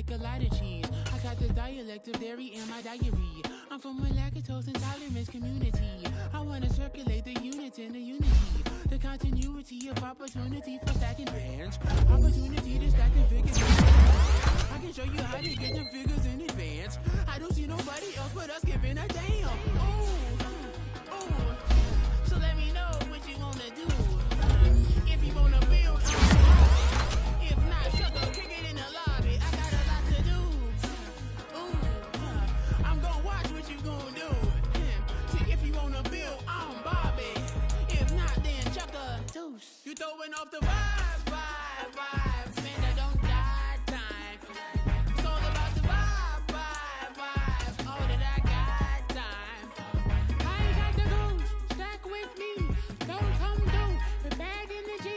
like a lot of cheese. I got the dialect of dairy in my diary. I'm from a lactose intolerance community. I wanna circulate the units in the unity. The continuity of opportunity for stacking bands. Opportunity to stack the figures. I can show you how to get the figures in advance. I don't see nobody else but us giving a damn. Ooh, ooh. So let me know what you wanna do. If you wanna build, if not, sucker, kick it in the lobby. I got a lot to do. Ooh, I'm gonna watch what you gonna do. See, if you wanna build, I'm Bobby. If not, then chuck a deuce. You throwing off the vibe, vibe, vibe. Man, I don't die time. It's all about the vibe, vibe, vibe. All that I got time. I ain't got the goose. Stack with me. Don't come through. The bag in the G.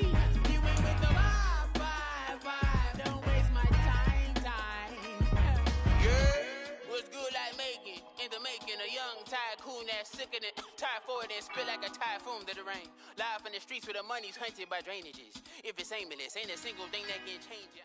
You ain't with the vibe, vibe, vibe. Don't waste my time. Yeah, what's good like making? In the making, a young tycoon that's sick in it. Tire forward and spit like a typhoon to the rain. Live in the streets where the money's hunted by drainages. If it's aimless, ain't a single thing that can change it.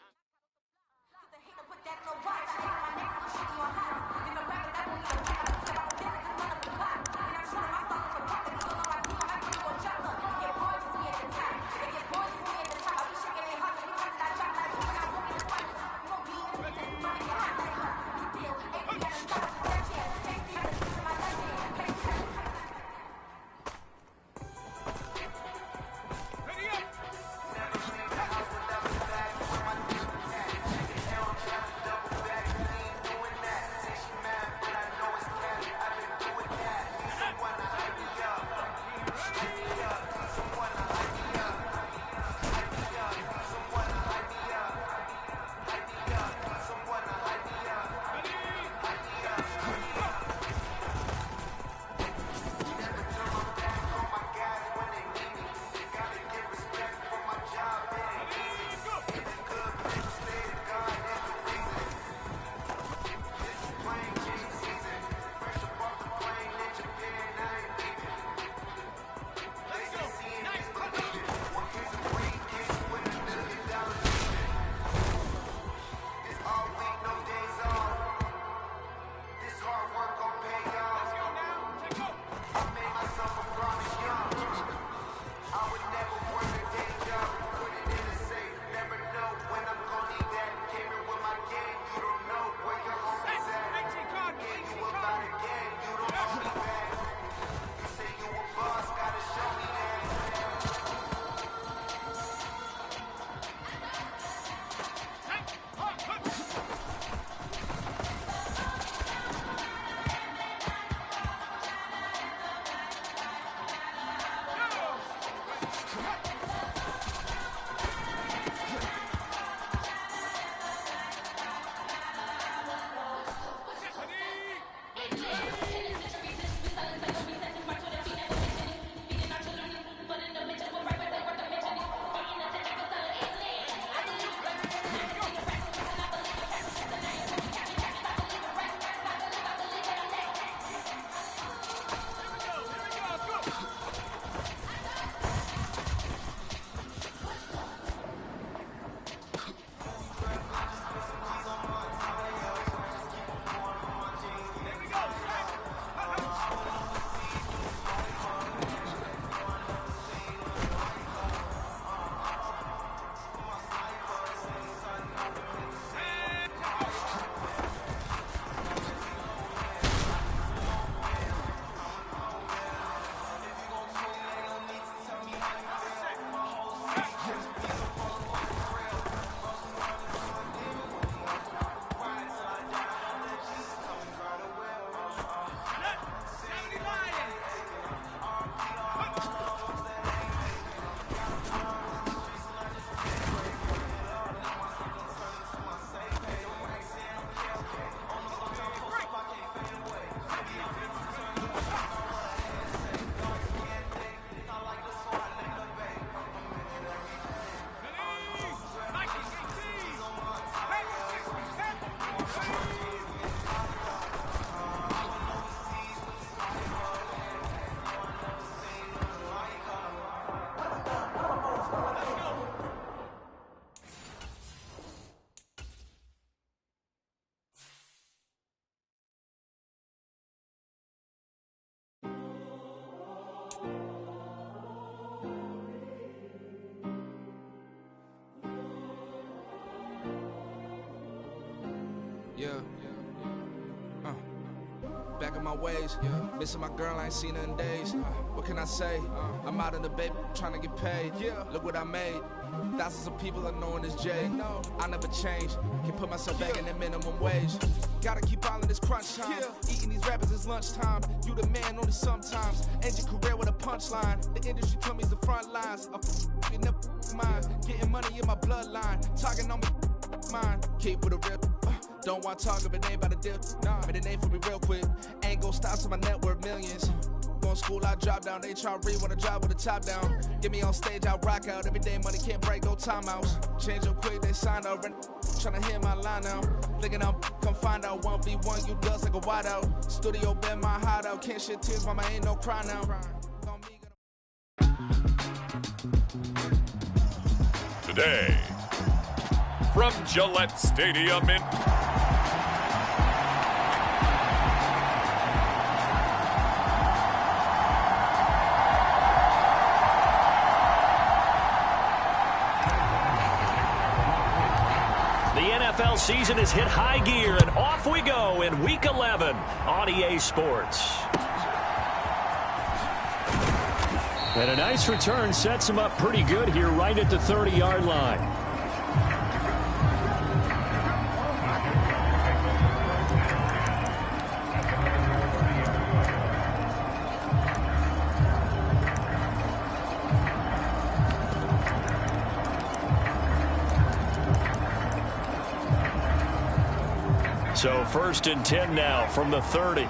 Yeah. Back in my ways, missing my girl, I ain't seen her in days. What can I say? I'm out in the baby, trying to get paid. Look what I made. Thousands of people are knowing this J. I never change. Can put myself back in the minimum wage. Gotta keep all in this crunch time. Eating these rappers is lunchtime. You the man only sometimes. End your career with a punchline. The industry told me it's the front lines. You never mind. Getting money in my bloodline. Talking on me, mine. Keep with a real. Don't want to talk if it ain't about a dip. Made a name for me real quick. Ain't gon' stop till my net worth millions. Going school, I drop down. They try to read when I drive with the top down. Get me on stage, I rock out. Every day money can't break, no timeouts. Change up quick, they sign up. Tryna hear my line now. Thinking I'm come find out 1v1, you dust like a wideout. Studio been my hideout. Can't shed tears, mama ain't no cry now. Today, from Gillette Stadium in NFL season has hit high gear, and off we go in Week 11 on EA Sports. And a nice return sets him up pretty good here right at the 30-yard line. So 1st and 10 now from the 30.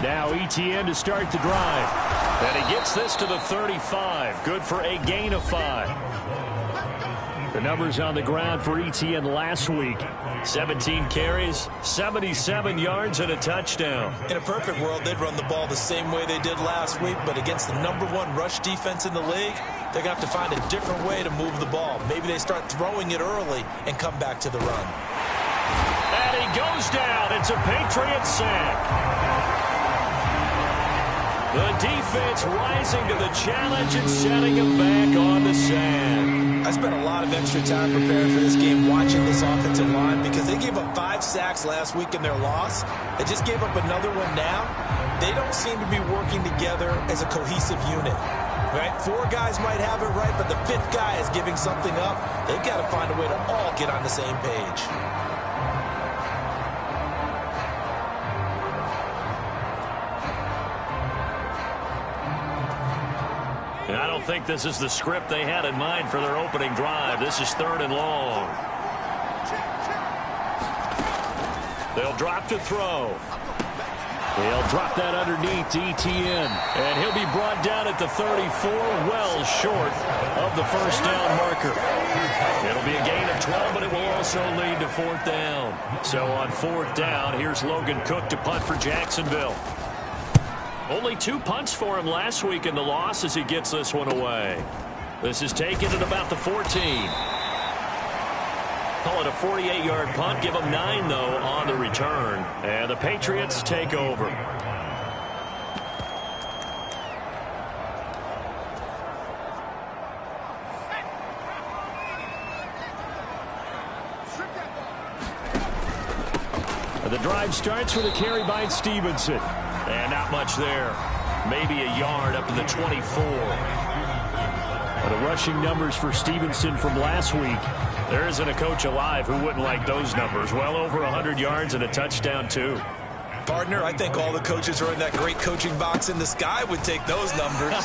Now E10 to start the drive. And he gets this to the 35. Good for a gain of 5. The numbers on the ground for ETN last week. 17 carries, 77 yards, and a touchdown. In a perfect world, they'd run the ball the same way they did last week, but against the #1 rush defense in the league, they're going to have to find a different way to move the ball. Maybe they start throwing it early and come back to the run. And he goes down. It's a Patriot sack. The defense rising to the challenge and setting him back on the sand. I spent a lot of extra time preparing for this game watching this offensive line because they gave up 5 sacks last week in their loss. They just gave up another one now. They don't seem to be working together as a cohesive unit. Right? 4 guys might have it right, but the 5th guy is giving something up. They've got to find a way to all get on the same page. And I don't think this is the script they had in mind for their opening drive. This is 3rd and long. They'll drop to throw. They'll drop that underneath to ETN. And he'll be brought down at the 34, well short of the first down marker. It'll be a gain of 12, but it will also lead to 4th down. So on 4th down, here's Logan Cook to punt for Jacksonville. Only 2 punts for him last week in the loss as he gets this one away. This is taken at about the 14. Call it a 48-yard punt. Give them 9, though, on the return. And the Patriots take over. The drive starts with a carry by Stevenson. And not much there. Maybe a yard up to the 24. The rushing numbers for Stevenson from last week. There isn't a coach alive who wouldn't like those numbers. Well over 100 yards and a touchdown, too. Partner, I think all the coaches who are in that great coaching box in the sky would take those numbers.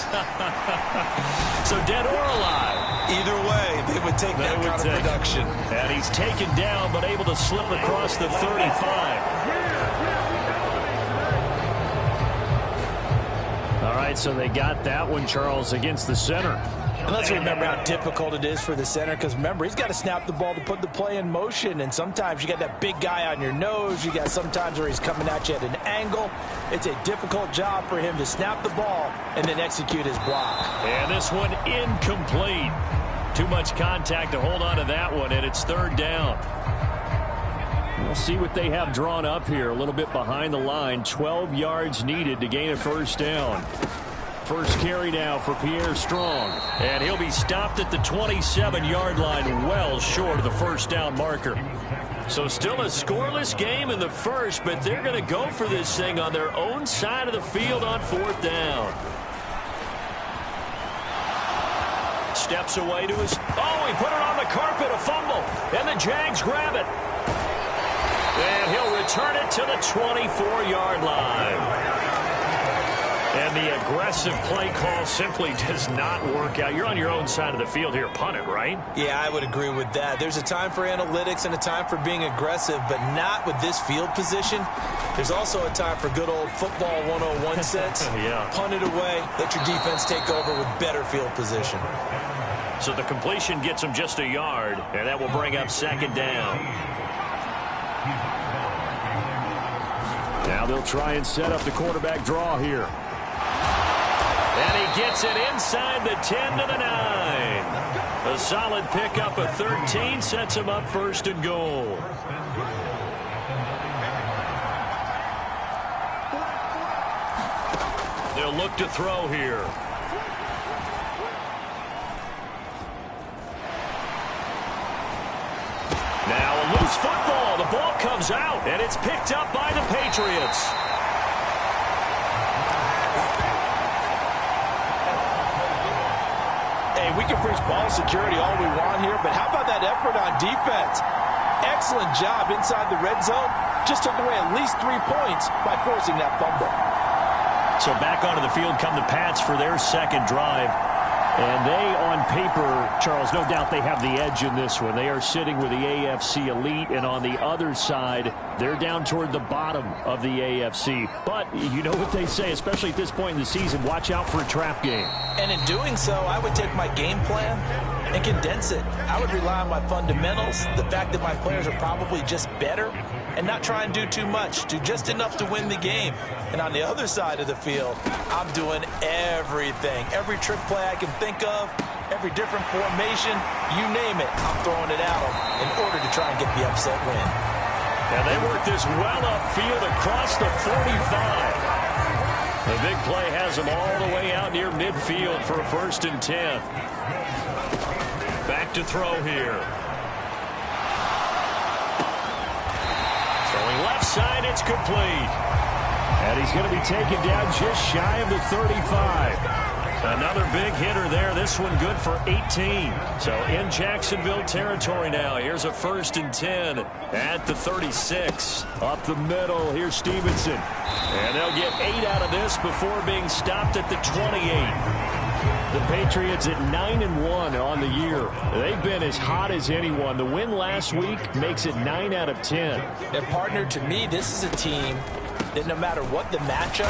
So dead or alive? Either way, they would take that kind of production. And he's taken down but able to slip across the 35. All right, so they got that one, Charles, against the center. And let's remember how difficult it is for the center, because remember, he's got to snap the ball to put the play in motion, and sometimes you got that big guy on your nose. You got sometimes where he's coming at you at an angle. It's a difficult job for him to snap the ball and then execute his block. And this one incomplete. Too much contact to hold on to that one, and it's 3rd down. We'll see what they have drawn up here. A little bit behind the line. 12 yards needed to gain a first down. First carry now for Pierre Strong. And he'll be stopped at the 27-yard line, well short of the first down marker. So still a scoreless game in the first, but they're going to go for this thing on their own side of the field on fourth down. Steps away to his... Oh, he put it on the carpet, a fumble. And the Jags grab it. And he'll return it to the 24-yard line. And the aggressive play call simply does not work out. You're on your own side of the field here. Punt it, right? Yeah, I would agree with that. There's a time for analytics and a time for being aggressive, but not with this field position. There's also a time for good old football 101 sense. Yeah. Punt it away. Let your defense take over with better field position. So the completion gets him just a yard, and that will bring up second down. Now they'll try and set up the quarterback draw here. And he gets it inside the 10 to the 9. A solid pickup of 13 sets him up first and goal. They'll look to throw here. Now a loose football. The ball comes out, and it's picked up by the Patriots. Hey, we can preach ball security all we want here, but how about that effort on defense? Excellent job inside the red zone. Just took away at least 3 points by forcing that fumble. So back onto the field come the Pats for their second drive. And they, on paper, Charles, no doubt they have the edge in this one. They are sitting with the AFC elite, and on the other side, they're down toward the bottom of the AFC. But you know what they say, especially at this point in the season, watch out for a trap game. And in doing so, I would take my game plan and condense it. I would rely on my fundamentals, the fact that my players are probably just better, and not try and do too much, do just enough to win the game. And on the other side of the field, I'm doing everything. Every trick play I can think of, every different formation, you name it, I'm throwing it at them in order to try and get the upset win. And they work this well upfield across the 45. The big play has them all the way out near midfield for a 1st and 10. Back to throw here. Throwing left side, it's complete. And he's going to be taken down just shy of the 35. Another big hitter there. This one good for 18. So in Jacksonville territory now. Here's a 1st and 10 at the 36. Up the middle, here's Stevenson. And they'll get 8 out of this before being stopped at the 28. The Patriots at 9-1 on the year. They've been as hot as anyone. The win last week makes it 9 out of 10. And partner, to me, this is a team that no matter what the matchup,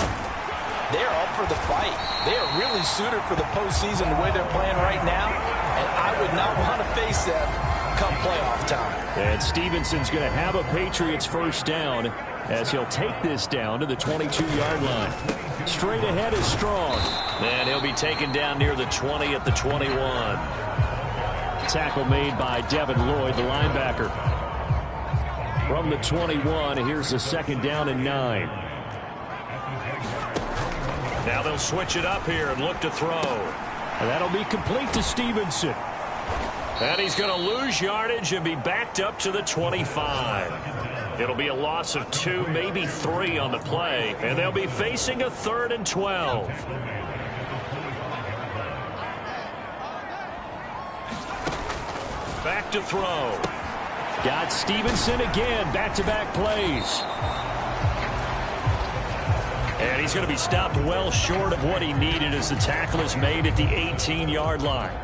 they are up for the fight. They are really suited for the postseason the way they're playing right now, and I would not want to face them come playoff time. And Stevenson's going to have a Patriots first down as he'll take this down to the 22-yard line. Straight ahead is Strong. And he'll be taken down near the 20 at the 21. Tackle made by Devin Lloyd, the linebacker. From the 21, here's the 2nd down and 9. Now they'll switch it up here and look to throw. And that'll be complete to Stevenson. And he's going to lose yardage and be backed up to the 25. It'll be a loss of 2, maybe 3 on the play. And they'll be facing a 3rd and 12. Back to throw. Got Stevenson again. Back-to-back plays. And he's going to be stopped well short of what he needed as the tackle is made at the 18-yard line.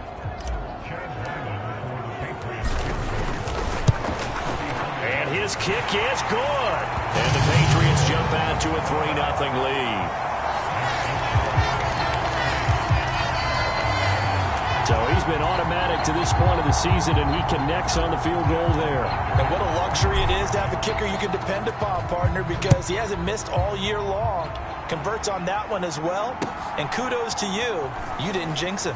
And his kick is good. And the Patriots jump out to a 3-0 lead. So he's been automatic to this point of the season, and he connects on the field goal there. And what a luxury it is to have a kicker you can depend upon, partner, because he hasn't missed all year long. Converts on that one as well. And kudos to you. You didn't jinx him.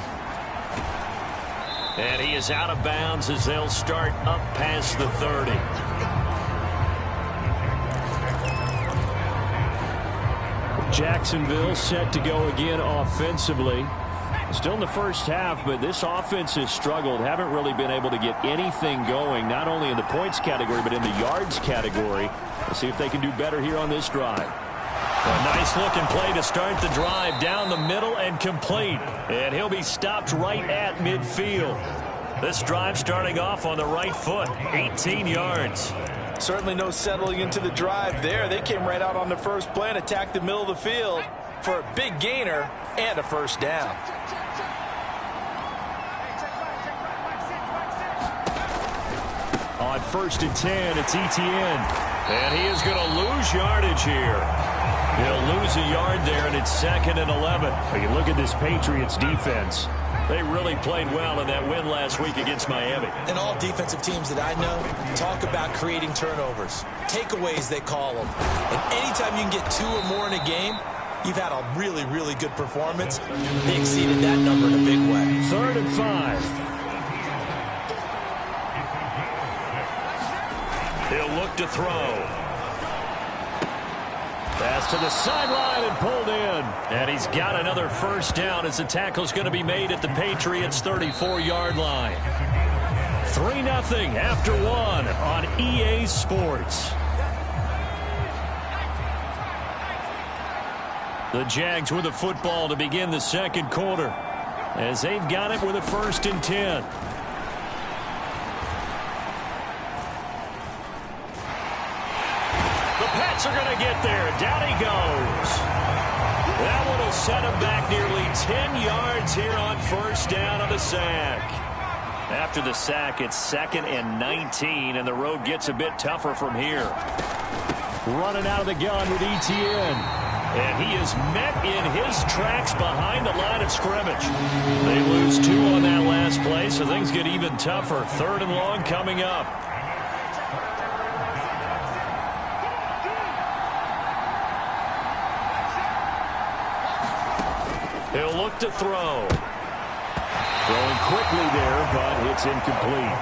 And he is out of bounds as they'll start up past the 30. Jacksonville set to go again offensively. Still in the first half, but this offense has struggled. Haven't really been able to get anything going, not only in the points category, but in the yards category. Let's see if they can do better here on this drive. A nice looking play to start the drive down the middle and complete. And he'll be stopped right at midfield. This drive starting off on the right foot, 18 yards. Certainly no settling into the drive there. They came right out on the first play and attacked the middle of the field for a big gainer and a first down. On 1st and 10, it's E10. And he is going to lose yardage here. He'll lose a yard there, and it's 2nd and 11. You look at this Patriots defense. They really played well in that win last week against Miami. And all defensive teams that I know talk about creating turnovers. Takeaways, they call them. And anytime you can get 2 or more in a game, you've had a really, really good performance. They exceeded that number in a big way. 3rd and 5. He'll look to throw. Pass to the sideline and pulled in. And he's got another first down as the tackle's going to be made at the Patriots' 34-yard line. 3-0 after 1 on EA Sports. The Jags with the football to begin the second quarter as they've got it with a 1st and 10. Are going to get there. Down he goes. That one will set him back nearly 10 yards here on 1st down on the sack. After the sack, it's 2nd and 19, and the road gets a bit tougher from here. Running out of the gun with ETN. And he is met in his tracks behind the line of scrimmage. They lose 2 on that last play, so things get even tougher. 3rd and long coming up. He'll look to throw. Throwing quickly there, but it's incomplete.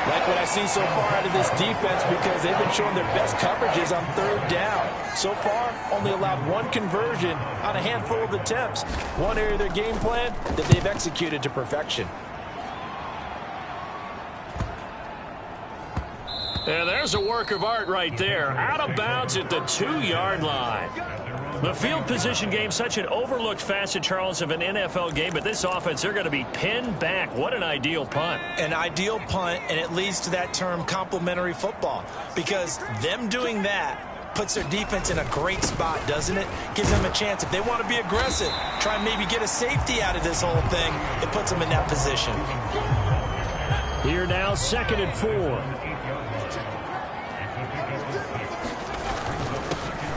Like what I see so far out of this defense because they've been showing their best coverages on 3rd down. So far, only allowed 1 conversion on a handful of attempts. One area of their game plan that they've executed to perfection. And there's a work of art right there. Out of bounds at the 2-yard line. The field position game, such an overlooked facet, Charles, of an NFL game, but this offense, they're going to be pinned back. What an ideal punt. An ideal punt, and it leads to that term complementary football, because them doing that puts their defense in a great spot, doesn't it? Gives them a chance. If they want to be aggressive, try and maybe get a safety out of this whole thing, it puts them in that position. Here now, 2nd and 4.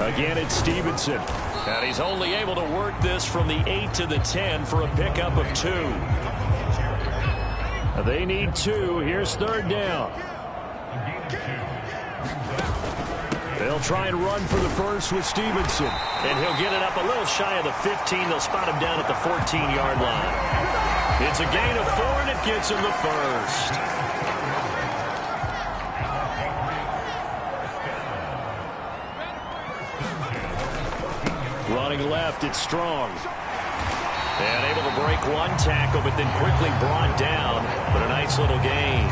Again, it's Stevenson. And he's only able to work this from the 8 to the 10 for a pickup of 2. They need 2. Here's 3rd down. They'll try and run for the first with Stevenson. And he'll get it up a little shy of the 15. They'll spot him down at the 14-yard line. It's a gain of 4, and it gets him the first. Running left, it's Strong. And able to break 1 tackle, but then quickly brought down. But a nice little gain.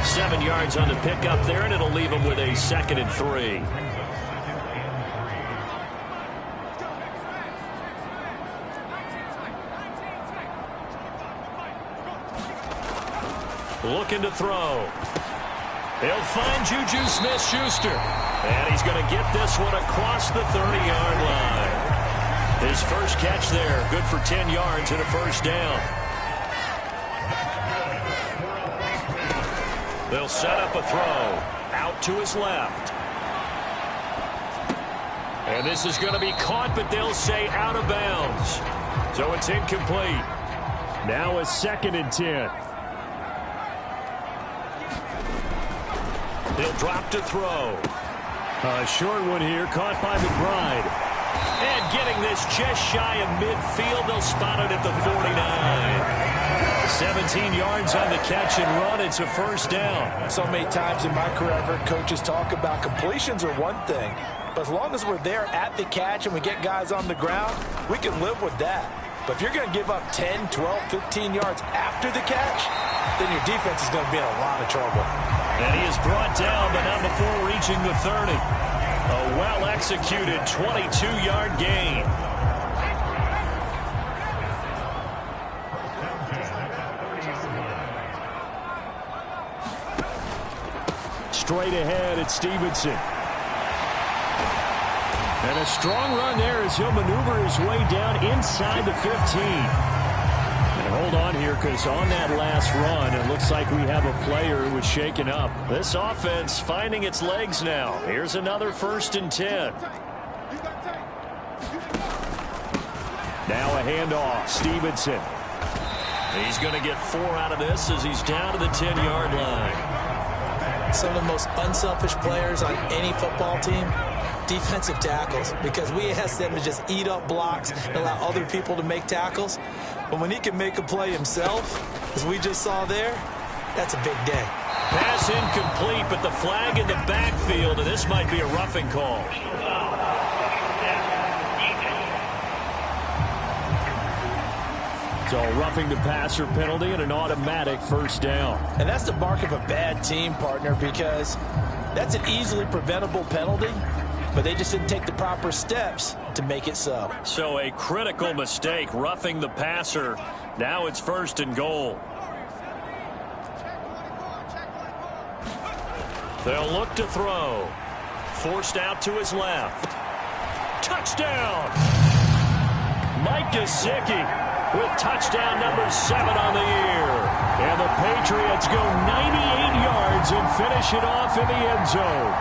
7 yards on the pickup there, and it'll leave him with a 2nd and 3. Looking to throw. He'll find Juju Smith-Schuster. And he's going to get this one across the 30-yard line. His first catch there, good for 10 yards and a first down. They'll set up a throw out to his left. And this is going to be caught, but they'll say out of bounds. So it's incomplete. Now a 2nd and 10. They'll drop to throw. A short one here, caught by McBride. And getting this just shy of midfield, they'll spot it at the 49. 17 yards on the catch and run. It's a first down. So many times in my career, I've heard coaches talk about completions are one thing. But as long as we're there at the catch and we get guys on the ground, we can live with that. But if you're going to give up 10, 12, 15 yards after the catch, then your defense is going to be in a lot of trouble. And he is brought down, but not before reaching the 30. A well-executed 22-yard gain. Straight ahead, it's Stevenson. And a strong run there as he'll maneuver his way down inside the 15. And hold on here, because on that last run, it looks like we have a player who was shaken up. This offense finding its legs now. Here's another 1st and 10. Now a handoff. Stevenson. He's going to get 4 out of this as he's down to the 10-yard line. Some of the most unselfish players on any football team, defensive tackles, because we ask them to just eat up blocks and allow other people to make tackles. But when he can make a play himself, as we just saw there, that's a big day. Pass incomplete, but the flag in the backfield, and this might be a roughing call. So roughing the passer penalty and an automatic first down. And that's the mark of a bad team, partner, because that's an easily preventable penalty, but they just didn't take the proper steps to make it so. So a critical mistake, roughing the passer. Now it's 1st and goal. They'll look to throw. Forced out to his left. Touchdown! Mike Gesicki with touchdown number 7 on the year. And the Patriots go 98 yards and finish it off in the end zone.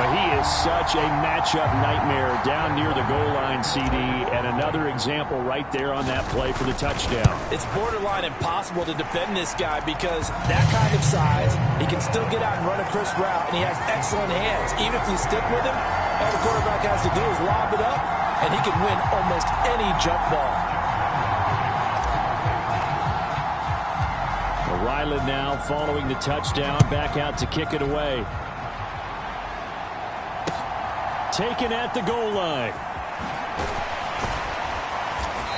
Well, he is such a matchup nightmare down near the goal line, CD, and another example right there on that play for the touchdown. It's borderline impossible to defend this guy because that kind of size, he can still get out and run a crisp route, and he has excellent hands. Even if you stick with him, all the quarterback has to do is lob it up, and he can win almost any jump ball. Ryland now following the touchdown, back out to kick it away. Taken at the goal line.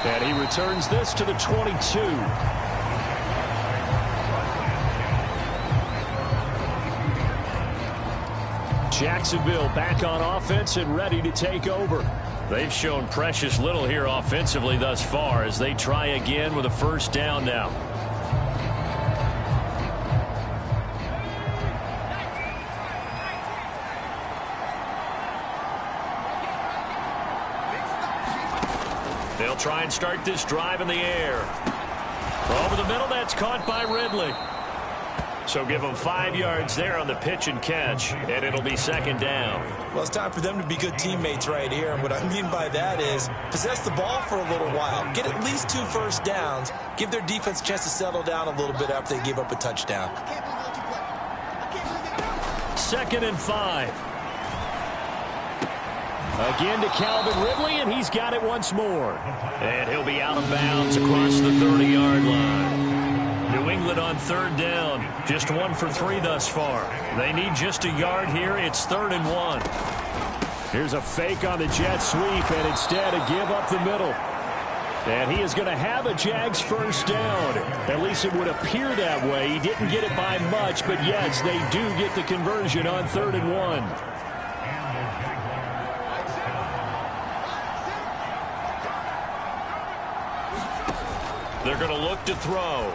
And he returns this to the 22. Jacksonville back on offense and ready to take over. They've shown precious little here offensively thus far as they try again with a first down now. They'll try and start this drive in the air. Over the middle, that's caught by Ridley. So give them 5 yards there on the pitch and catch, and it'll be 2nd down. Well, it's time for them to be good teammates right here. And what I mean by that is possess the ball for a little while. Get at least 2 first downs. Give their defense a chance to settle down a little bit after they give up a touchdown. 2nd and 5. Again to Calvin Ridley, and he's got it once more. And he'll be out of bounds across the 30-yard line. New England on 3rd down. Just 1 for 3 thus far. They need just a yard here. It's 3rd and 1. Here's a fake on the jet sweep, and instead a give up the middle. And he is going to have a Jags first down. At least it would appear that way. He didn't get it by much, but yes, they do get the conversion on 3rd and 1. They're going to look to throw.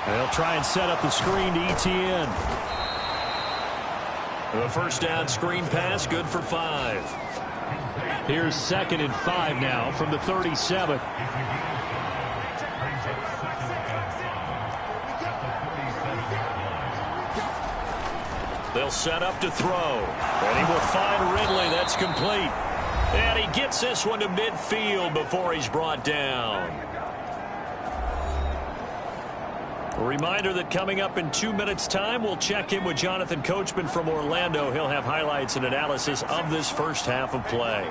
They'll try and set up the screen to E10. The first down screen pass, good for 5. Here's 2nd and 5 now from the 37. They'll set up to throw. And he will find Ridley. That's complete. And he gets this one to midfield before he's brought down. A reminder that coming up in 2 minutes' time, we'll check in with Jonathan Coachman from Orlando. He'll have highlights and analysis of this first half of play.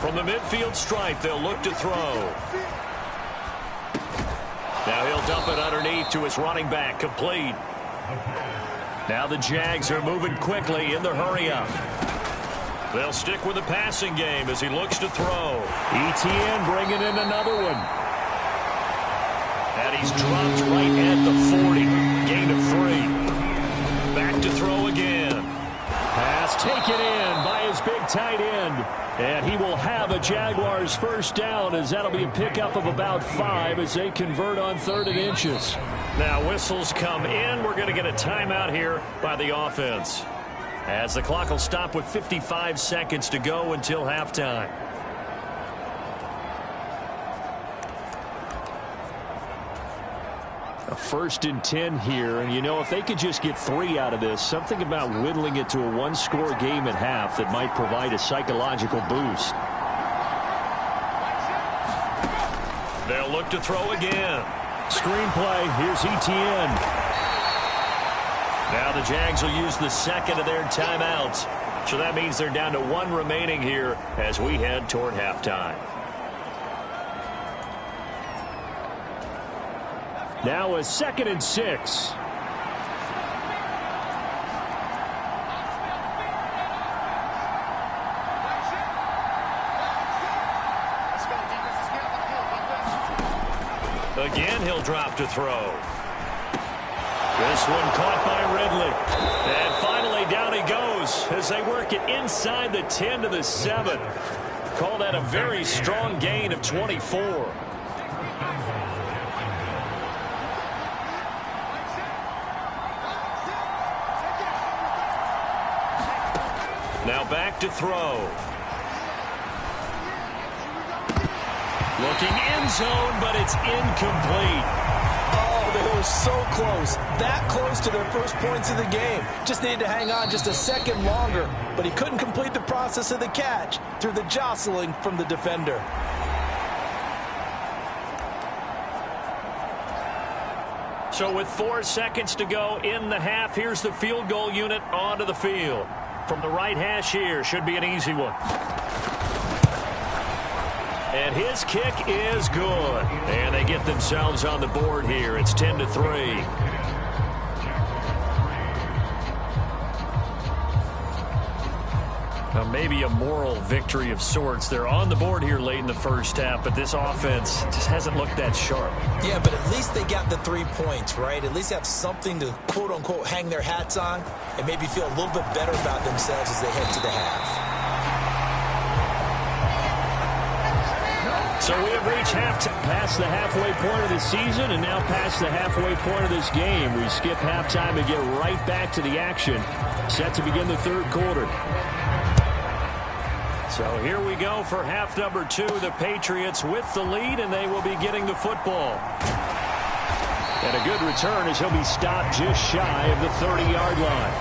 From the midfield stripe, they'll look to throw. Now he'll dump it underneath to his running back, complete. Now the Jags are moving quickly in the hurry-up. They'll stick with the passing game as he looks to throw. E10 bringing in another one. And he's dropped right at the 40. Gain of 3. Back to throw again. Pass taken in by his big tight end. And he will have a Jaguars first down, as that'll be a pickup of about 5 as they convert on 3rd and inches. Now whistles come in. We're going to get a timeout here by the offense, as the clock will stop with 55 seconds to go until halftime. A 1st and 10 here, and you know, if they could just get 3 out of this, something about whittling it to a 1-score game at half that might provide a psychological boost. They'll look to throw again. Screenplay, here's ETN. Now the Jags will use the second of their timeouts. So that means they're down to 1 remaining here as we head toward halftime. Now a 2nd and 6. Again, he'll drop to throw. This one caught by Ridley. And finally down he goes as they work it inside the 10 to the 7. Call that a very strong gain of 24. Now back to throw. Looking end zone, but it's incomplete. Oh, they were so close. That close to their first points of the game. Just needed to hang on just a second longer, but he couldn't complete the process of the catch through the jostling from the defender. So with 4 seconds to go in the half, here's the field goal unit onto the field. From the right hash here, should be an easy one. And his kick is good. And they get themselves on the board here. It's 10-3. Now maybe a moral victory of sorts. They're on the board here late in the first half, but this offense just hasn't looked that sharp. Yeah, but at least they got the 3 points, right? At least have something to, quote-unquote, hang their hats on and maybe feel a little bit better about themselves as they head to the half. So we have reached past the halfway point of the season and now past the halfway point of this game. We skip halftime and get right back to the action. Set to begin the 3rd quarter. So here we go for half number 2. The Patriots with the lead, and they will be getting the football. And a good return as he'll be stopped just shy of the 30-yard line.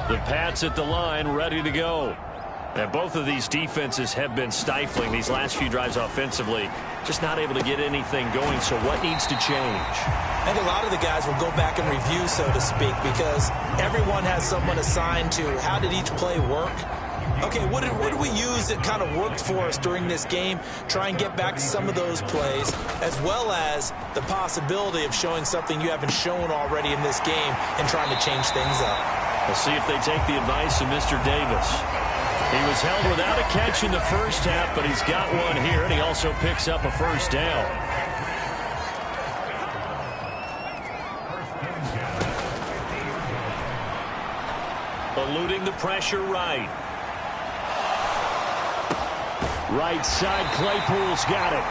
The Pats at the line, ready to go. And both of these defenses have been stifling these last few drives offensively. Just not able to get anything going, so what needs to change? I think a lot of the guys will go back and review, so to speak, because everyone has someone assigned to how did each play work. Okay, what did we use that kind of worked for us during this game? Try and get back to some of those plays, as well as the possibility of showing something you haven't shown already in this game and trying to change things up. We'll see if they take the advice of Mr. Davis. He was held without a catch in the first half, but he's got one here, and he also picks up a first down. Eluding the pressure right. Right side, Claypool's got it.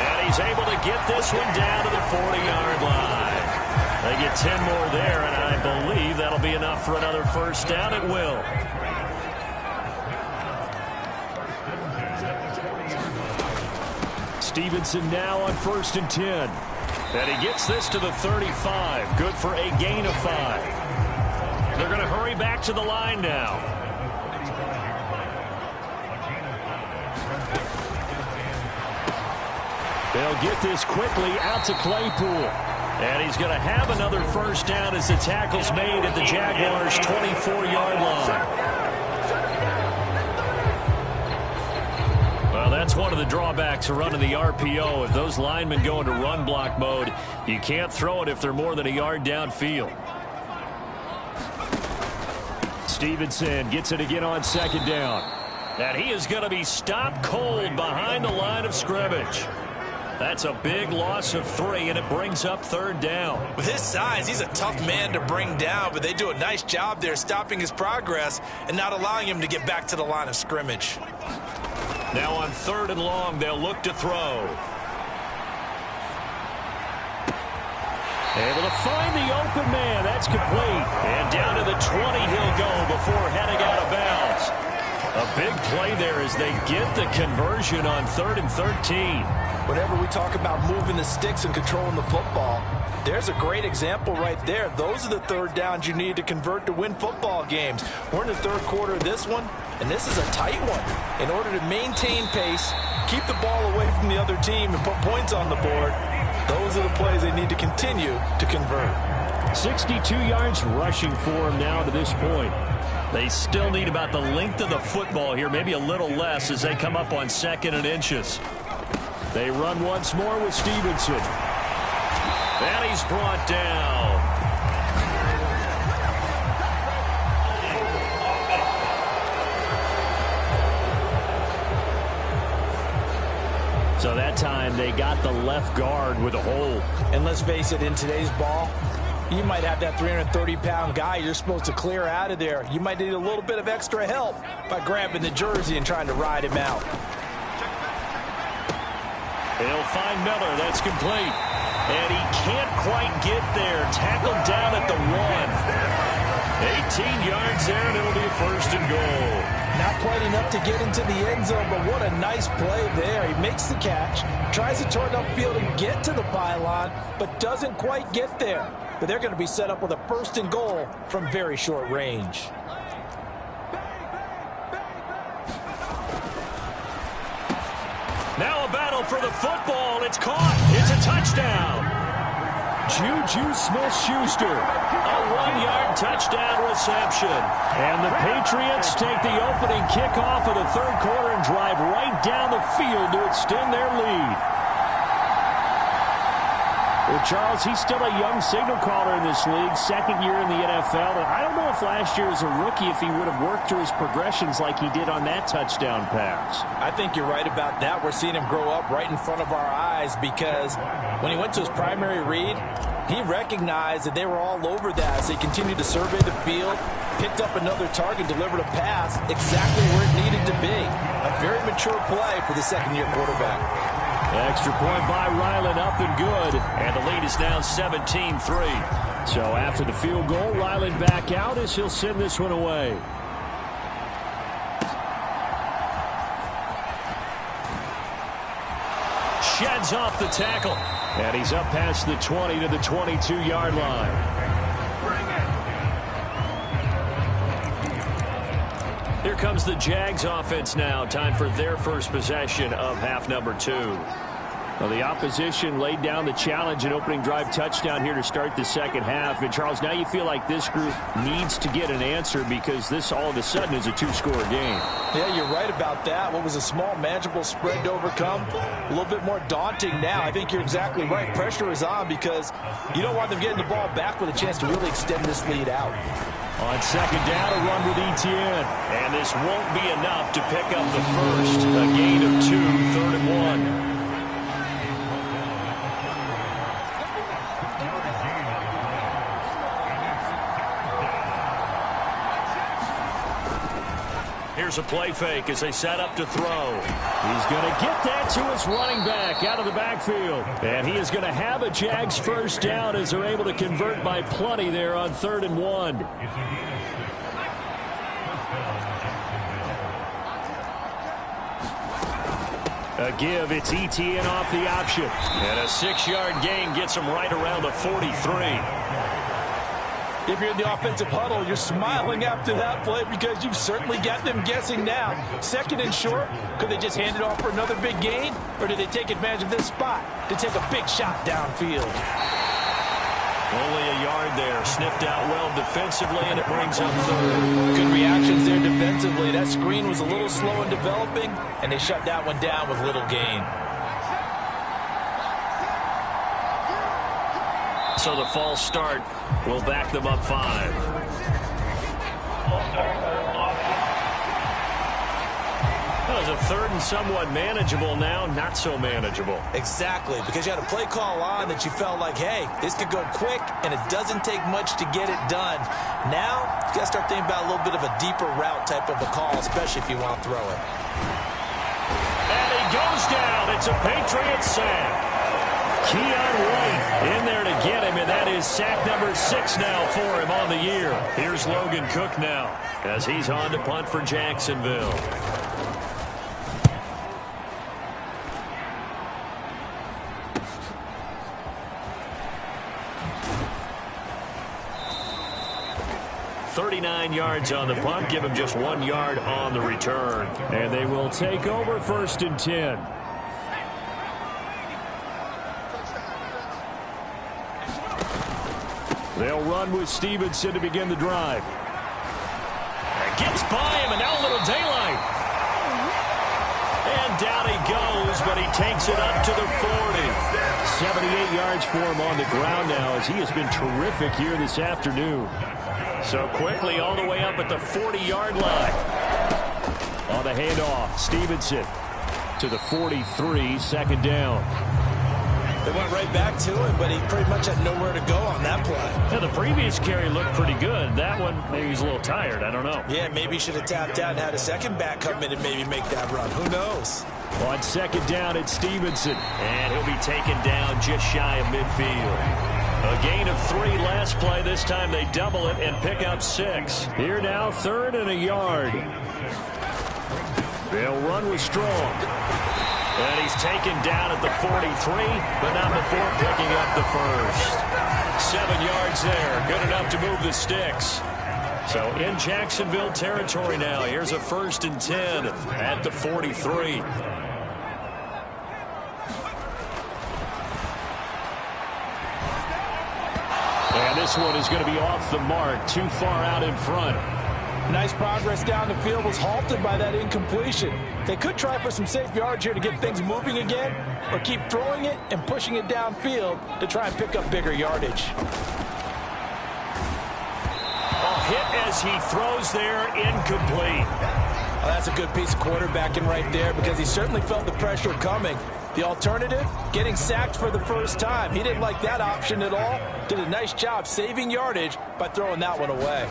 And he's able to get this one down to the 40-yard line. They get 10 more there, and I believe that'll be enough for another first down. It will. Stevenson now on 1st and 10. And he gets this to the 35. Good for a gain of 5. They're going to hurry back to the line now. They'll get this quickly out to Claypool. And he's going to have another first down as the tackle's made at the Jaguars' 24-yard line. Well, that's one of the drawbacks of running the RPO. If those linemen go into run block mode, you can't throw it if they're more than a yard downfield. Stevenson gets it again on second down. And he is going to be stopped cold behind the line of scrimmage. That's a big loss of 3, and it brings up third down. With his size, he's a tough man to bring down, but they do a nice job there stopping his progress and not allowing him to get back to the line of scrimmage. Now on 3rd and long, they'll look to throw. Able to find the open man. That's complete. And down to the 20 he'll go before heading out of bounds. A big play there as they get the conversion on 3rd and 13. Whenever we talk about moving the sticks and controlling the football, there's a great example right there. Those are the third downs you need to convert to win football games. We're in the third quarter of this one, and this is a tight one. In order to maintain pace, keep the ball away from the other team, and put points on the board, those are the plays they need to continue to convert. 62 yards rushing for him now to this point. They still need about the length of the football here, maybe a little less as they come up on 2nd and inches. They run once more with Stevenson. And he's brought down. So that time they got the left guard with a hold. And let's face it, in today's ball, you might have that 330-pound guy you're supposed to clear out of there. You might need a little bit of extra help by grabbing the jersey and trying to ride him out. They'll find Miller. That's complete. And he can't quite get there. Tackled down at the 1. 18 yards there, and it'll be a 1st and goal. Not quite enough to get into the end zone, but what a nice play there. He makes the catch, tries to turn upfield and get to the pylon, but doesn't quite get there. But they're going to be set up with a 1st and goal from very short range. Now a battle for the football. It's caught. It's a touchdown. Juju Smith-Schuster. A 1-yard touchdown reception. And the Patriots take the opening kickoff of the 3rd quarter and drive right down the field to extend their lead. Well, Charles, he's still a young signal caller in this league, 2nd year in the NFL. And I don't know if last year as a rookie if he would have worked through his progressions like he did on that touchdown pass. I think you're right about that. We're seeing him grow up right in front of our eyes because when he went to his primary read, he recognized that they were all over that as they continued to survey the field, picked up another target, delivered a pass exactly where it needed to be. A very mature play for the 2nd-year quarterback. Extra point by Ryland, up and good. And the lead is now 17-3. So after the field goal, Ryland back out as he'll send this one away. Sheds off the tackle. And he's up past the 20 to the 22-yard line. Here comes the Jags offense now. Time for their first possession of half number 2. Well, the opposition laid down the challenge and opening drive touchdown here to start the 2nd half. And, Charles, now you feel like this group needs to get an answer because this all of a sudden is a 2-score game. Yeah, you're right about that. What was a small, manageable spread to overcome, a little bit more daunting now. I think you're exactly right. Pressure is on because you don't want them getting the ball back with a chance to really extend this lead out. On 2nd down, a run with E10. And this won't be enough to pick up the first. A gain of 2, 3rd and 1. Here's a play fake as they set up to throw. He's going to get that to his running back out of the backfield. And he is going to have a Jags first down as they're able to convert by plenty there on 3rd and 1. A give, it's E10 off the option. And a 6-yard gain gets him right around the 43. If you're in the offensive huddle, you're smiling after that play because you've certainly got them guessing now. 2nd and short, could they just hand it off for another big gain? Or did they take advantage of this spot to take a big shot downfield? Only a yard there. Sniffed out well defensively, and it brings up third. Good reactions there defensively. That screen was a little slow in developing, and they shut that one down with little gain. So the false start will back them up 5. That was a third and somewhat manageable, now not so manageable. Exactly, because you had a play call on that you felt like, hey, this could go quick, and it doesn't take much to get it done. Now, you got to start thinking about a little bit of a deeper route type of a call, especially if you want to throw it. And he goes down. It's a Patriot sack. Keon White in there to get him, and that is sack number 6 now for him on the year. Here's Logan Cook now as he's on to punt for Jacksonville. .39 yards on the punt, give him just 1 yard on the return. And they will take over 1st and 10. They'll run with Stevenson to begin the drive. Gets by him, and now a little daylight. And down he goes, but he takes it up to the 40. 78 yards for him on the ground now, as he has been terrific here this afternoon. So quickly all the way up at the 40-yard line. On the handoff, Stevenson to the 43, 2nd down. They went right back to him, but he pretty much had nowhere to go on that play. Yeah, the previous carry looked pretty good. That one, maybe he's a little tired. I don't know. Yeah, maybe he should have tapped out and had a second back come in and maybe make that run. Who knows? On 2nd down, it's Stevenson. And he'll be taken down just shy of midfield. A gain of 3 last play. This time they double it and pick up 6. Here now, 3rd and a yard. They'll run with Strong. And he's taken down at the 43, but not before picking up the first. 7 yards there. Good enough to move the sticks. So in Jacksonville territory now. Here's a 1st and 10 at the 43. And this one is going to be off the mark, too far out in front. Nice progress down the field, was halted by that incompletion. They could try for some safe yards here to get things moving again, or keep throwing it and pushing it downfield to try and pick up bigger yardage. A hit as he throws there, incomplete. Well, that's a good piece of quarterbacking right there, because he certainly felt the pressure coming. The alternative, getting sacked for the first time. He didn't like that option at all. Did a nice job saving yardage by throwing that one away.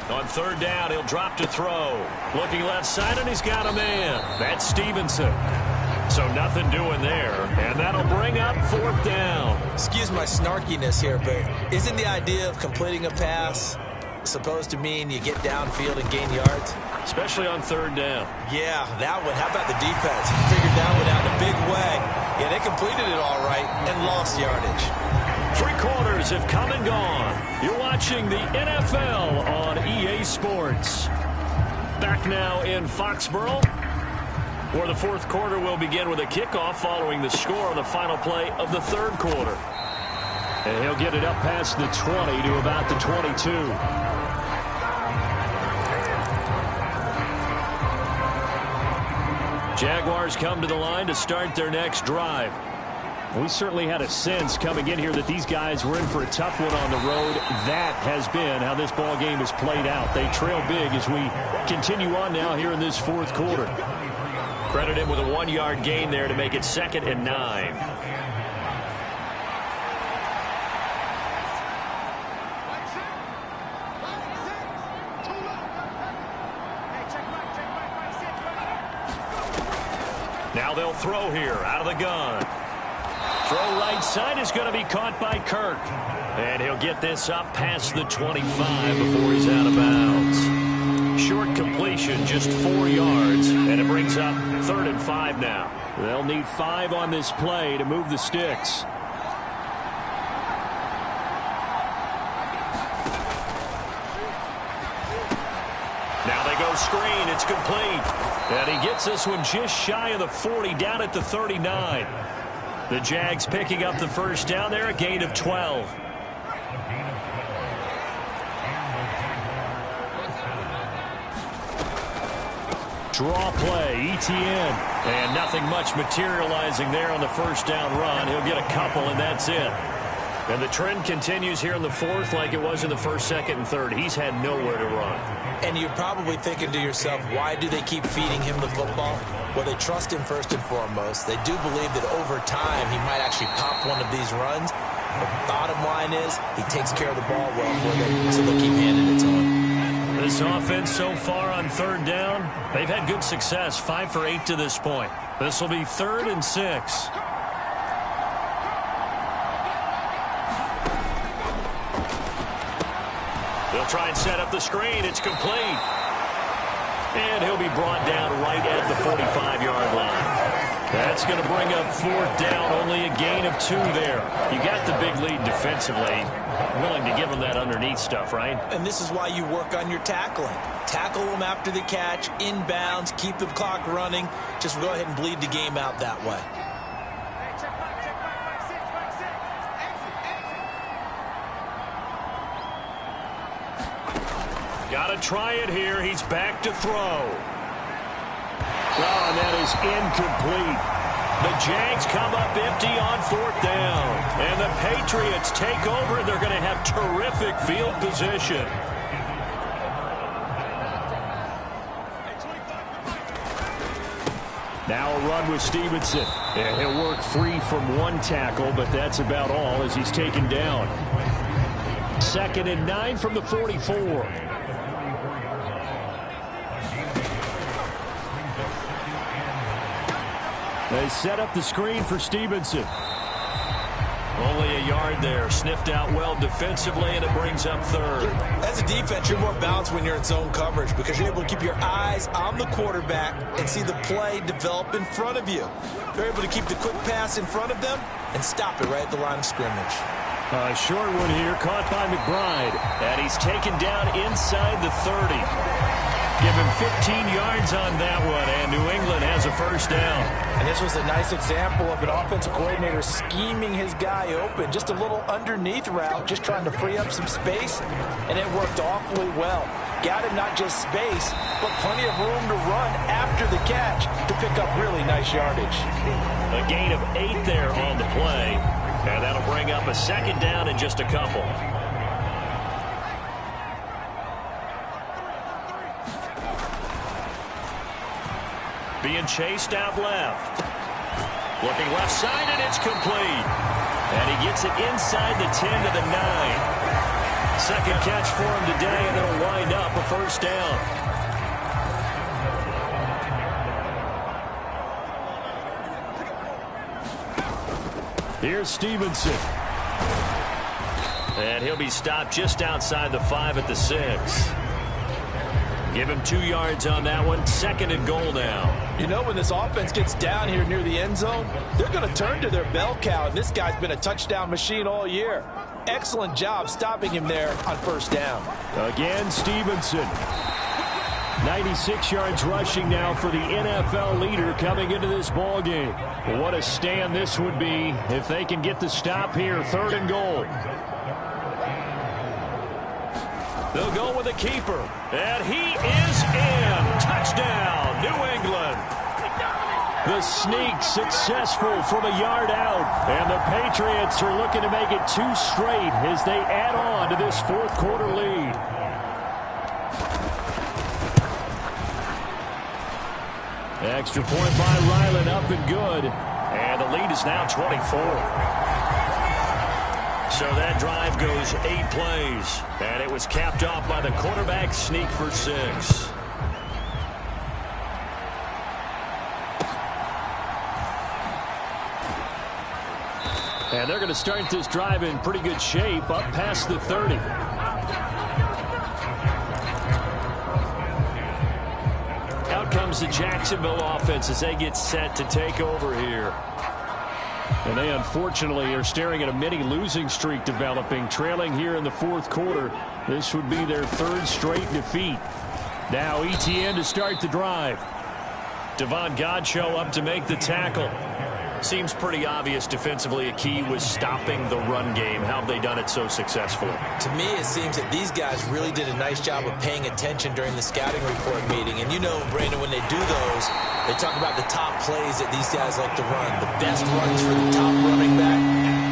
On 3rd down, he'll drop to throw. Looking left side, and he's got a man. That's Stevenson. So nothing doing there, and that'll bring up 4th down. Excuse my snarkiness here, but isn't the idea of completing a pass supposed to mean you get downfield and gain yards? Especially on 3rd down. Yeah, that one. How about the defense? Figured that one out in a big way. Yeah, they completed it all right and lost yardage. 3 quarters have come and gone. You're watching the NFL on EA Sports. Back now in Foxborough, where the 4th quarter will begin with a kickoff following the score on the final play of the 3rd quarter. And he'll get it up past the 20 to about the 22. Jaguars come to the line to start their next drive. We certainly had a sense coming in here that these guys were in for a tough one on the road. That has been how this ball game has played out. They trail big as we continue on now here in this 4th quarter. Credit him with a 1-yard gain there to make it 2nd and 9. Now they'll throw here out of the gun. Throw right side is going to be caught by Kirk. And he'll get this up past the 25 before he's out of bounds. Short completion, just 4 yards. And it brings up 3rd and 5 now. They'll need 5 on this play to move the sticks. Now they go screen. It's complete. And he gets this one just shy of the 40, down at the 39. The Jags picking up the 1st down there, a gain of 12. Draw play, ETN. And nothing much materializing there on the first down run. He'll get a couple, and that's it. And the trend continues here in the fourth like it was in the first, second, and third. He's had nowhere to run. And you're probably thinking to yourself, why do they keep feeding him the football? Well, they trust him first and foremost. They do believe that over time he might actually pop one of these runs. The bottom line is he takes care of the ball well for them, so they'll keep handing it to him. This offense so far on third down, they've had good success, 5 for 8 to this point. This will be 3rd and 6. They'll try and set up the screen. It's complete. And he'll be brought down right at the 45-yard line. That's going to bring up 4th down, only a gain of 2 there. You got the big lead defensively. Willing to give them that underneath stuff, right? And this is why you work on your tackling. Tackle them after the catch, inbounds, keep the clock running. Just go ahead and bleed the game out that way. Got to try it here. He's back to throw. Oh, and that is incomplete. The Jags come up empty on 4th down. And the Patriots take over. They're going to have terrific field position. Now a run with Stevenson. And he'll work free from 1 tackle, but that's about all as he's taken down. 2nd and 9 from the 44. They set up the screen for Stevenson. Only a yard there. Sniffed out well defensively, and it brings up 3rd. As a defense, you're more balanced when you're in zone coverage because you're able to keep your eyes on the quarterback and see the play develop in front of you. They're able to keep the quick pass in front of them and stop it right at the line of scrimmage. A short one here, caught by McBride. And he's taken down inside the 30. Give him 15 yards on that one, and New England has a 1st down. And this was a nice example of an offensive coordinator scheming his guy open. Just a little underneath route, just trying to free up some space, and it worked awfully well. Got him not just space, but plenty of room to run after the catch to pick up really nice yardage. A gain of 8 there on the play, and that'll bring up a 2nd down in just a couple. Being chased out left. Looking left side, and it's complete. And he gets it inside the 10 to the 9. 2nd catch for him today, and it'll wind up a 1st down. Here's Stevenson. And he'll be stopped just outside the 5 at the 6. Give him 2 yards on that one. 2nd and goal now. You know, when this offense gets down here near the end zone, they're going to turn to their bell cow, and this guy's been a touchdown machine all year. Excellent job stopping him there on 1st down. Again, Stevenson. 96 yards rushing now for the NFL leader coming into this ball game. What a stand this would be if they can get the stop here. 3rd and goal. They'll go with a keeper. And he is in. Touchdown, New England. The sneak successful from a yard out. And the Patriots are looking to make it 2 straight as they add on to this 4th quarter lead. Extra point by Ryland, up and good. And the lead is now 24. So that drive goes 8 plays. And it was capped off by the quarterback sneak for 6. And they're going to start this drive in pretty good shape, up past the 30. Out comes the Jacksonville offense as they get set to take over here. And they unfortunately are staring at a mini losing streak developing, trailing here in the 4th quarter. This would be their 3rd straight defeat. Now E10 to start the drive. Devon Godchaux up to make the tackle. Seems pretty obvious defensively a key was stopping the run game. How have they done it so successfully? To me, it seems that these guys really did a nice job of paying attention during the scouting report meeting. And you know, Brandon, when they do those, they talk about the top plays that these guys like to run. The best runs for the top running back.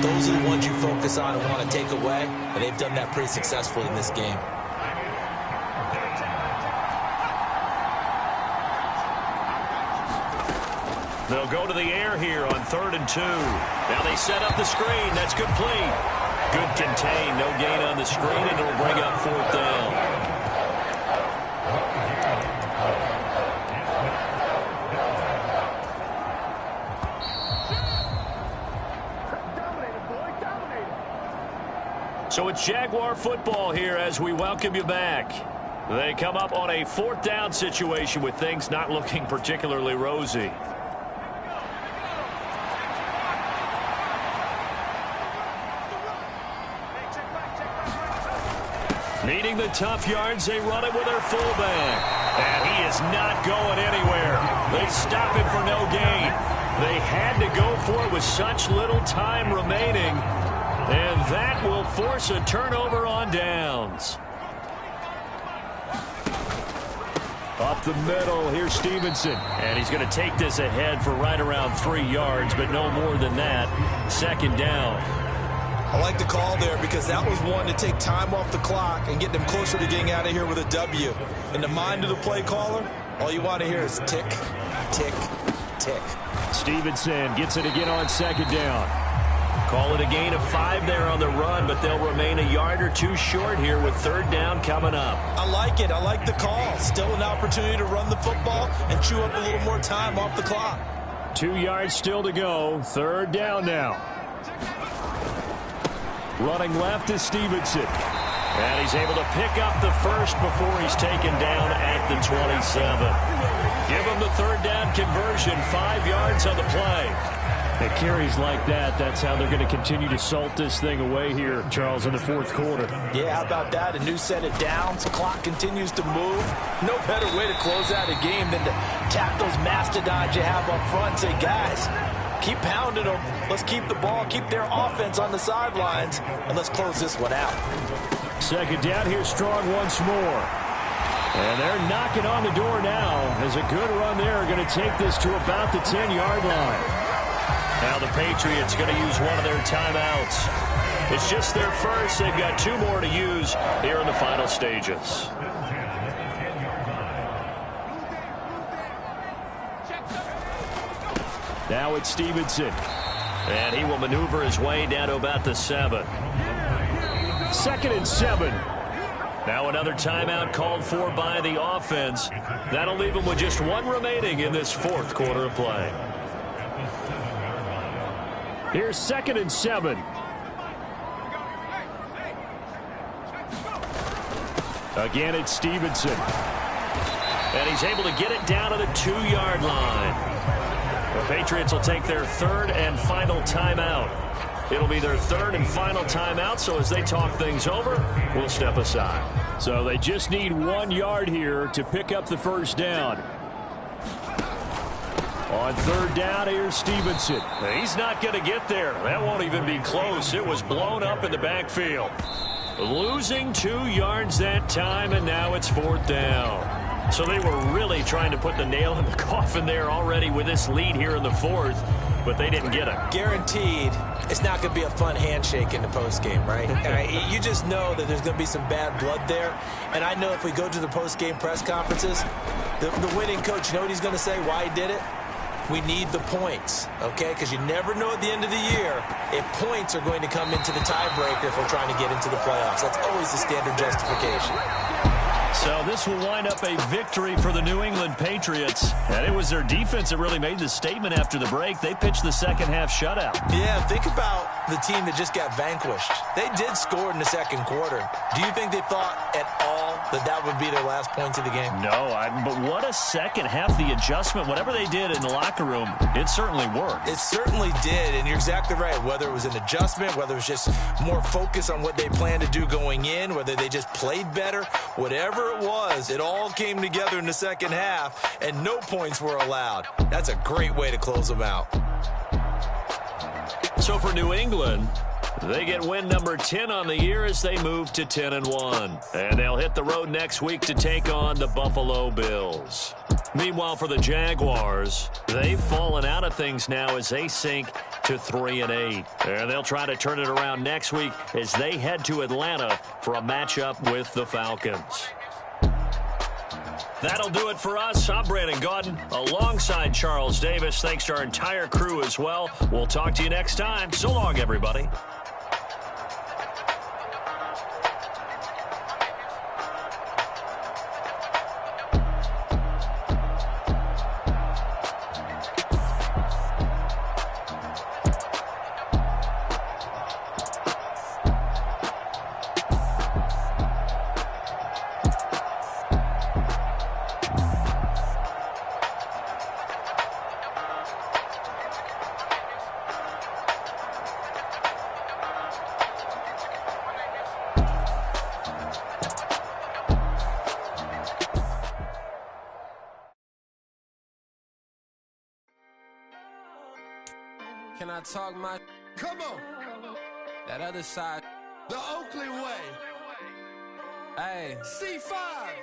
Those are the ones you focus on and want to take away. And they've done that pretty successfully in this game. They'll go to the air here on 3rd and 2. Now they set up the screen. That's complete. Good contain. No gain on the screen, and it'll bring up 4th down. So it's Jaguar football here as we welcome you back. They come up on a 4th down situation with things not looking particularly rosy. Needing the tough yards, they run it with their fullback. And he is not going anywhere. They stop him for no gain. They had to go for it with such little time remaining. And that will force a turnover on downs. Up the middle, here's Stevenson. And he's going to take this ahead for right around 3 yards, but no more than that. 2nd down. I like the call there because that was one to take time off the clock and get them closer to getting out of here with a W. In the mind of the play caller, all you want to hear is tick, tick, tick. Stevenson gets it again on 2nd down. Call it a gain of 5 there on the run, but they'll remain a yard or 2 short here with 3rd down coming up. I like it. I like the call. Still an opportunity to run the football and chew up a little more time off the clock. 2 yards still to go. 3rd down now. Running left is Stevenson. And he's able to pick up the first before he's taken down at the 27. Give him the 3rd down conversion. 5 yards on the play. It carries like that. That's how they're going to continue to salt this thing away here, Charles, in the 4th quarter. Yeah, how about that? A new set of downs. Clock continues to move. No better way to close out a game than to tap those mastodons you have up front and say, guys, keep pounding them. Let's keep the ball, keep their offense on the sidelines, and let's close this one out. 2nd down here, Strong once more. And they're knocking on the door now as a good run there are going to take this to about the 10-yard line. Now the Patriots going to use one of their timeouts. It's just their first. They've got 2 more to use here in the final stages. Now it's Stevenson. And he will maneuver his way down to about the 7. 2nd and 7. Now another timeout called for by the offense. That'll leave them with just 1 remaining in this 4th quarter of play. Here's 2nd and 7. Again, it's Stevenson. And he's able to get it down to the 2-yard line. The Patriots will take their 3rd and final timeout. It'll be their 3rd and final timeout, so as they talk things over, we'll step aside. So they just need 1 yard here to pick up the 1st down. On 3rd down, here's Stevenson. He's not going to get there. That won't even be close. It was blown up in the backfield. Losing 2 yards that time, and now it's 4th down. So they were really trying to put the nail in the coffin there already with this lead here in the 4th, but they didn't get it. Guaranteed, it's not going to be a fun handshake in the postgame, right? You just know that there's going to be some bad blood there. And I know if we go to the postgame press conferences, the winning coach, you know what he's going to say, why he did it? We need the points, okay? Because you never know at the end of the year if points are going to come into the tiebreaker if we're trying to get into the playoffs. That's always the standard justification. So this will wind up a victory for the New England Patriots. And it was their defense that really made the statement after the break. They pitched the second half shutout. Yeah, think about the team that just got vanquished. They did score in the 2nd quarter. Do you think they thought at all that that would be their last points of the game? No, but what a second half. The adjustment, whatever they did in the locker room, it certainly worked. It certainly did, and you're exactly right. Whether it was an adjustment, whether it was just more focus on what they planned to do going in, whether they just played better, whatever it was, it all came together in the 2nd half, and no points were allowed. That's a great way to close them out. So for New England, they get win number 10 on the year as they move to 10-1. And they'll hit the road next week to take on the Buffalo Bills. Meanwhile, for the Jaguars, they've fallen out of things now as they sink to 3-8. And they'll try to turn it around next week as they head to Atlanta for a matchup with the Falcons. That'll do it for us. I'm Brandon Gaudin alongside Charles Davis. Thanks to our entire crew as well. We'll talk to you next time. So long, everybody. Can I talk my... Come on. That other side. The Oakley way. Hey. C5.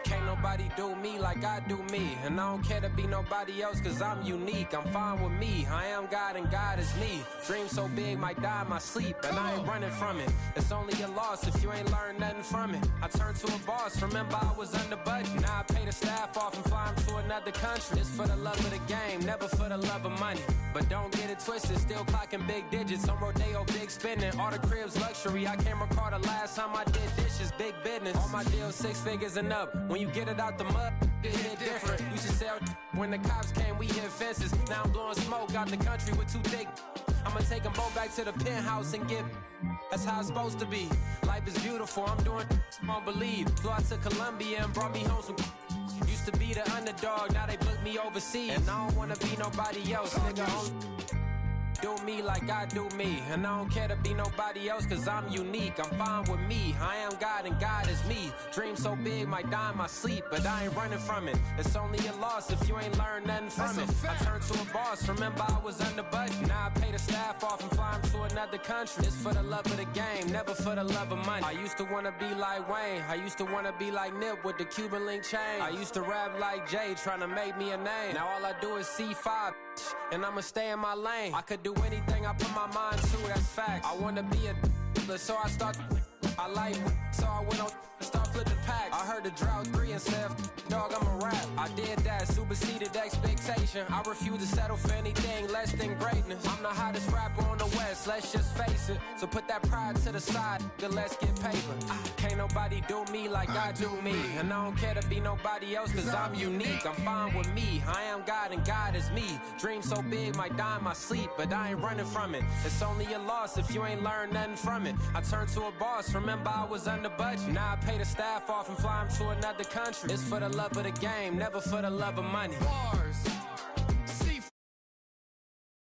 Can't nobody do me like I do me. And I don't care to be nobody else cause I'm unique. I'm fine with me. I am God and God is me. Dream so big might die in my sleep. And I ain't running from it. It's only a loss if you ain't learned nothing from it. I turned to a boss. Remember I was under budget. Now I pay the staff off and fly them to another country. It's for the love of the game. Never for the love of money. But don't get it twisted. Still clocking big digits. On Rodeo, big spending. All the cribs luxury. I can't recall the last time I did dishes. Big business. All my deals 6 figures and up. When you get it out the mud, it hit different. You should sell when the cops came, we hit fences. Now I'm blowing smoke out the country with 2 thick. I'ma take them both back to the penthouse and get. That's how it's supposed to be. Life is beautiful, I'm doing won't believe. Flew out to Colombia and brought me home some. Used to be the underdog, now they booked me overseas. And I don't wanna be nobody else, nigga. Do me like I do me. And I don't care to be nobody else cause I'm unique. I'm fine with me. I am God and God is me. Dream so big might die in my sleep. But I ain't running from it. It's only a loss if you ain't learned nothing from it. I turned to a boss. Remember I was under budget. Now I pay the staff off and fly them to another country. It's for the love of the game. Never for the love of money. I used to wanna be like Wayne. I used to wanna be like Nip with the Cuban link chain. I used to rap like Jay trying to make me a name. Now all I do is C5. And I'ma stay in my lane. I could do anything I put my mind to, that's fact. I wanna be a so I start. I like so I went on start flipping packs. I heard the drought 3 and said, dog, I'm a rap. I did that, superseded expectation. I refuse to settle for anything less than greatness. I'm the hottest rapper on the West, let's just face it. So put that pride to the side, then let's get paper. Can't nobody do me like I do me. And I don't care to be nobody else cause I'm unique. I'm fine with me. I am God and God is me. Dream so big might die in my sleep, but I ain't running from it. It's only a loss if you ain't learned nothing from it. I turned to a boss, remember I was under budget. Now I pay the staff off and fly them to another country. It's for the love of the game, never for the love of money. Bars.